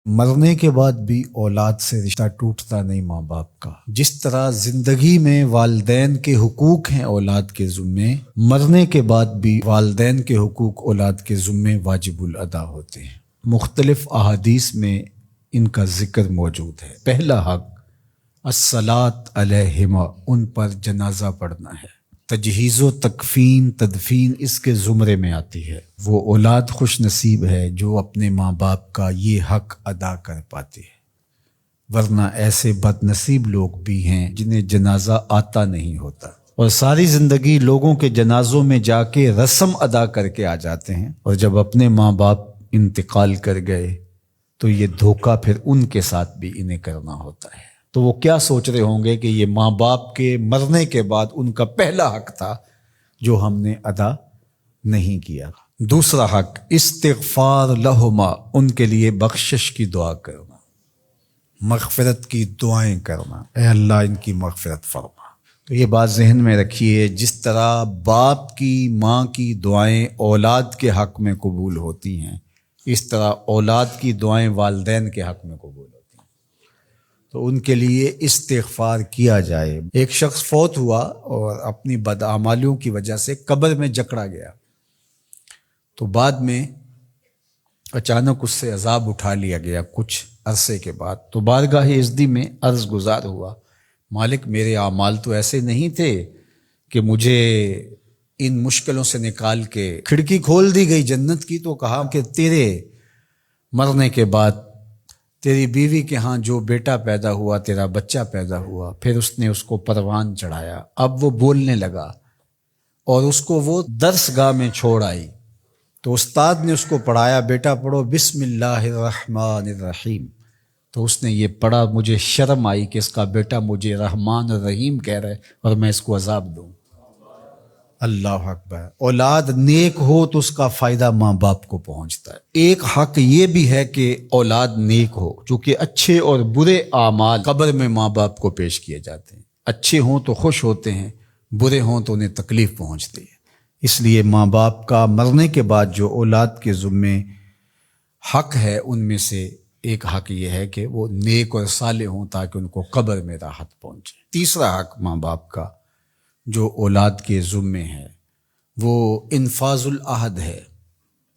مرنے کے بعد بھی اولاد سے رشتہ ٹوٹتا نہیں ماں باپ کا۔ جس طرح زندگی میں والدین کے حقوق ہیں اولاد کے ذمے، مرنے کے بعد بھی والدین کے حقوق اولاد کے ذمے واجب الادا ہوتے ہیں۔ مختلف احادیث میں ان کا ذکر موجود ہے۔ پہلا حق الصلاۃ علیہما، ان پر جنازہ پڑھنا ہے۔ تجہیز و تکفین تدفین اس کے زمرے میں آتی ہے۔ وہ اولاد خوش نصیب ہے جو اپنے ماں باپ کا یہ حق ادا کر پاتی ہے، ورنہ ایسے بد نصیب لوگ بھی ہیں جنہیں جنازہ آتا نہیں ہوتا اور ساری زندگی لوگوں کے جنازوں میں جا کے رسم ادا کر کے آ جاتے ہیں، اور جب اپنے ماں باپ انتقال کر گئے تو یہ دھوکہ پھر ان کے ساتھ بھی انہیں کرنا ہوتا ہے۔ تو وہ کیا سوچ رہے ہوں گے کہ یہ ماں باپ کے مرنے کے بعد ان کا پہلا حق تھا جو ہم نے ادا نہیں کیا۔ دوسرا حق استغفار لہما، ان کے لیے بخشش کی دعا کرنا، مغفرت کی دعائیں کرنا، اے اللہ ان کی مغفرت فرما۔ تو یہ بات ذہن میں رکھیے، جس طرح باپ کی ماں کی دعائیں اولاد کے حق میں قبول ہوتی ہیں، اس طرح اولاد کی دعائیں والدین کے حق میں قبول ہوتی ہیں۔ تو ان کے لیے استغفار کیا جائے۔ ایک شخص فوت ہوا اور اپنی بدعمالیوں کی وجہ سے قبر میں جکڑا گیا، تو بعد میں اچانک اس سے عذاب اٹھا لیا گیا کچھ عرصے کے بعد۔ تو بارگاہ عزدی میں عرض گزار ہوا، مالک میرے اعمال تو ایسے نہیں تھے کہ مجھے ان مشکلوں سے نکال کے کھڑکی کھول دی گئی جنت کی، تو کہا کہ تیرے مرنے کے بعد تیری بیوی کے ہاں جو بیٹا پیدا ہوا، تیرا بچہ پیدا ہوا، پھر اس نے اس کو پروان چڑھایا، اب وہ بولنے لگا اور اس کو وہ درس گاہ میں چھوڑ آئی، تو استاد نے اس کو پڑھایا، بیٹا پڑھو بسم اللہ الرحمن الرحیم، تو اس نے یہ پڑھا، مجھے شرم آئی کہ اس کا بیٹا مجھے رحمان الرحیم کہہ رہا ہے اور میں اس کو عذاب دوں۔ اللہ اکبر۔ اولاد نیک ہو تو اس کا فائدہ ماں باپ کو پہنچتا ہے۔ ایک حق یہ بھی ہے کہ اولاد نیک ہو، چونکہ اچھے اور برے اعمال قبر میں ماں باپ کو پیش کیے جاتے ہیں۔ اچھے ہوں تو خوش ہوتے ہیں، برے ہوں تو انہیں تکلیف پہنچتی ہے۔ اس لیے ماں باپ کا مرنے کے بعد جو اولاد کے ذمے حق ہے، ان میں سے ایک حق یہ ہے کہ وہ نیک اور صالح ہوں تاکہ ان کو قبر میں راحت پہنچے۔ تیسرا حق ماں باپ کا جو اولاد کے ذمے ہے وہ انفاذ العہد ہے،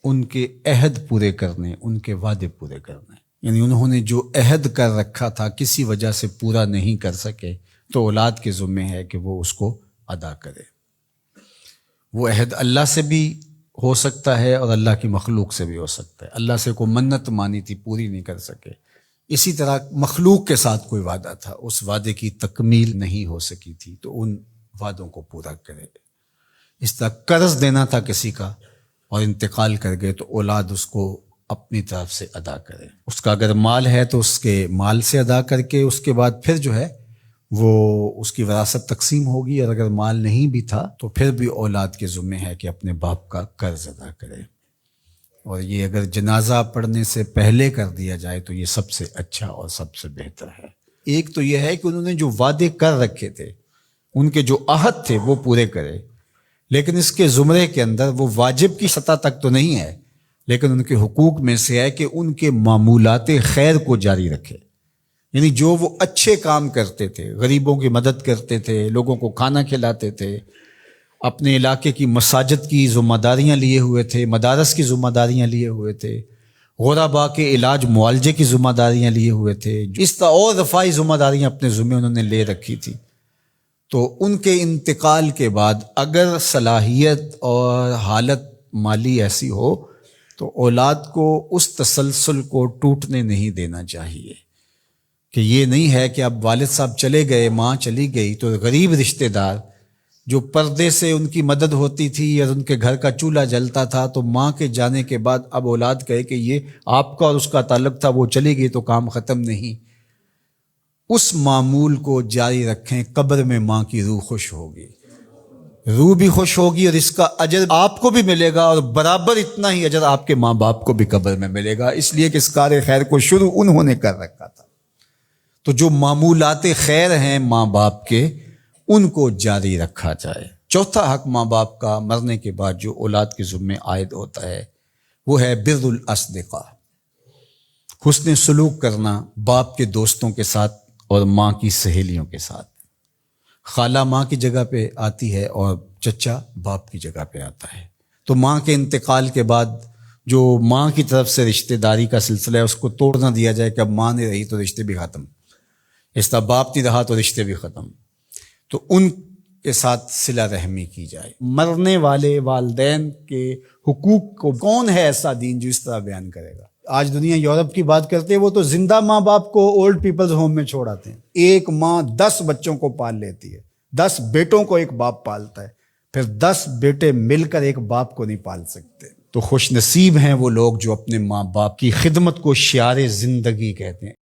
ان کے عہد پورے کرنے، ان کے وعدے پورے کرنے۔ یعنی انہوں نے جو عہد کر رکھا تھا کسی وجہ سے پورا نہیں کر سکے، تو اولاد کے ذمے ہے کہ وہ اس کو ادا کرے۔ وہ عہد اللہ سے بھی ہو سکتا ہے اور اللہ کی مخلوق سے بھی ہو سکتا ہے۔ اللہ سے کوئی منت مانی تھی، پوری نہیں کر سکے، اسی طرح مخلوق کے ساتھ کوئی وعدہ تھا، اس وعدے کی تکمیل نہیں ہو سکی تھی، تو ان وعدوں کو پورا کرے۔ اس طرح قرض دینا تھا کسی کا اور انتقال کر گئے، تو اولاد اس کو اپنی طرف سے ادا کرے۔ اس کا اگر مال ہے تو اس کے مال سے ادا کر کے اس کے بعد پھر جو ہے وہ اس کی وراثت تقسیم ہوگی، اور اگر مال نہیں بھی تھا تو پھر بھی اولاد کے ذمہ ہے کہ اپنے باپ کا قرض ادا کرے، اور یہ اگر جنازہ پڑھنے سے پہلے کر دیا جائے تو یہ سب سے اچھا اور سب سے بہتر ہے۔ ایک تو یہ ہے کہ انہوں نے جو وعدے کر رکھے تھے، ان کے جو عہد تھے وہ پورے کرے، لیکن اس کے زمرے کے اندر وہ واجب کی سطح تک تو نہیں ہے، لیکن ان کے حقوق میں سے ہے کہ ان کے معمولات خیر کو جاری رکھے۔ یعنی جو وہ اچھے کام کرتے تھے، غریبوں کی مدد کرتے تھے، لوگوں کو کھانا کھلاتے تھے، اپنے علاقے کی مساجد کی ذمہ داریاں لیے ہوئے تھے، مدارس کی ذمہ داریاں لیے ہوئے تھے، غرباء کے علاج معالجے کی ذمہ داریاں لیے ہوئے تھے، اس طرح اور رفاہی ذمہ داریاں اپنے ذمہ انہوں نے لے رکھی تھی، تو ان کے انتقال کے بعد اگر صلاحیت اور حالت مالی ایسی ہو تو اولاد کو اس تسلسل کو ٹوٹنے نہیں دینا چاہیے، کہ یہ نہیں ہے کہ اب والد صاحب چلے گئے، ماں چلی گئی، تو غریب رشتہ دار جو پردے سے ان کی مدد ہوتی تھی اور ان کے گھر کا چولہا جلتا تھا، تو ماں کے جانے کے بعد اب اولاد کہے کہ یہ آپ کا اور اس کا تعلق تھا، وہ چلی گئی تو کام ختم نہیں۔ اس معمول کو جاری رکھیں، قبر میں ماں کی روح خوش ہوگی، روح بھی خوش ہوگی، اور اس کا اجر آپ کو بھی ملے گا، اور برابر اتنا ہی اجر آپ کے ماں باپ کو بھی قبر میں ملے گا، اس لیے کہ اس کار خیر کو شروع انہوں نے کر رکھا تھا۔ تو جو معمولات خیر ہیں ماں باپ کے، ان کو جاری رکھا جائے۔ چوتھا حق ماں باپ کا مرنے کے بعد جو اولاد کے ذمے عائد ہوتا ہے وہ ہے بر الاصدقاء، حسن سلوک کرنا باپ کے دوستوں کے ساتھ اور ماں کی سہیلیوں کے ساتھ۔ خالہ ماں کی جگہ پہ آتی ہے اور چچا باپ کی جگہ پہ آتا ہے، تو ماں کے انتقال کے بعد جو ماں کی طرف سے رشتہ داری کا سلسلہ ہے اس کو توڑ نہ دیا جائے کہ اب ماں نہیں رہی تو رشتے بھی ختم، اس طرح باپ نہیں رہا تو رشتے بھی ختم، تو ان کے ساتھ صلہ رحمی کی جائے۔ مرنے والے والدین کے حقوق کو کون ہے ایسا دین جو اس طرح بیان کرے گا؟ آج دنیا یورپ کی بات کرتے ہیں، وہ تو زندہ ماں باپ کو اولڈ پیپلز ہوم میں چھوڑ آتے ہیں۔ ایک ماں 10 بچوں کو پال لیتی ہے، 10 بیٹوں کو ایک باپ پالتا ہے، پھر 10 بیٹے مل کر ایک باپ کو نہیں پال سکتے۔ تو خوش نصیب ہیں وہ لوگ جو اپنے ماں باپ کی خدمت کو شعار زندگی کہتے ہیں۔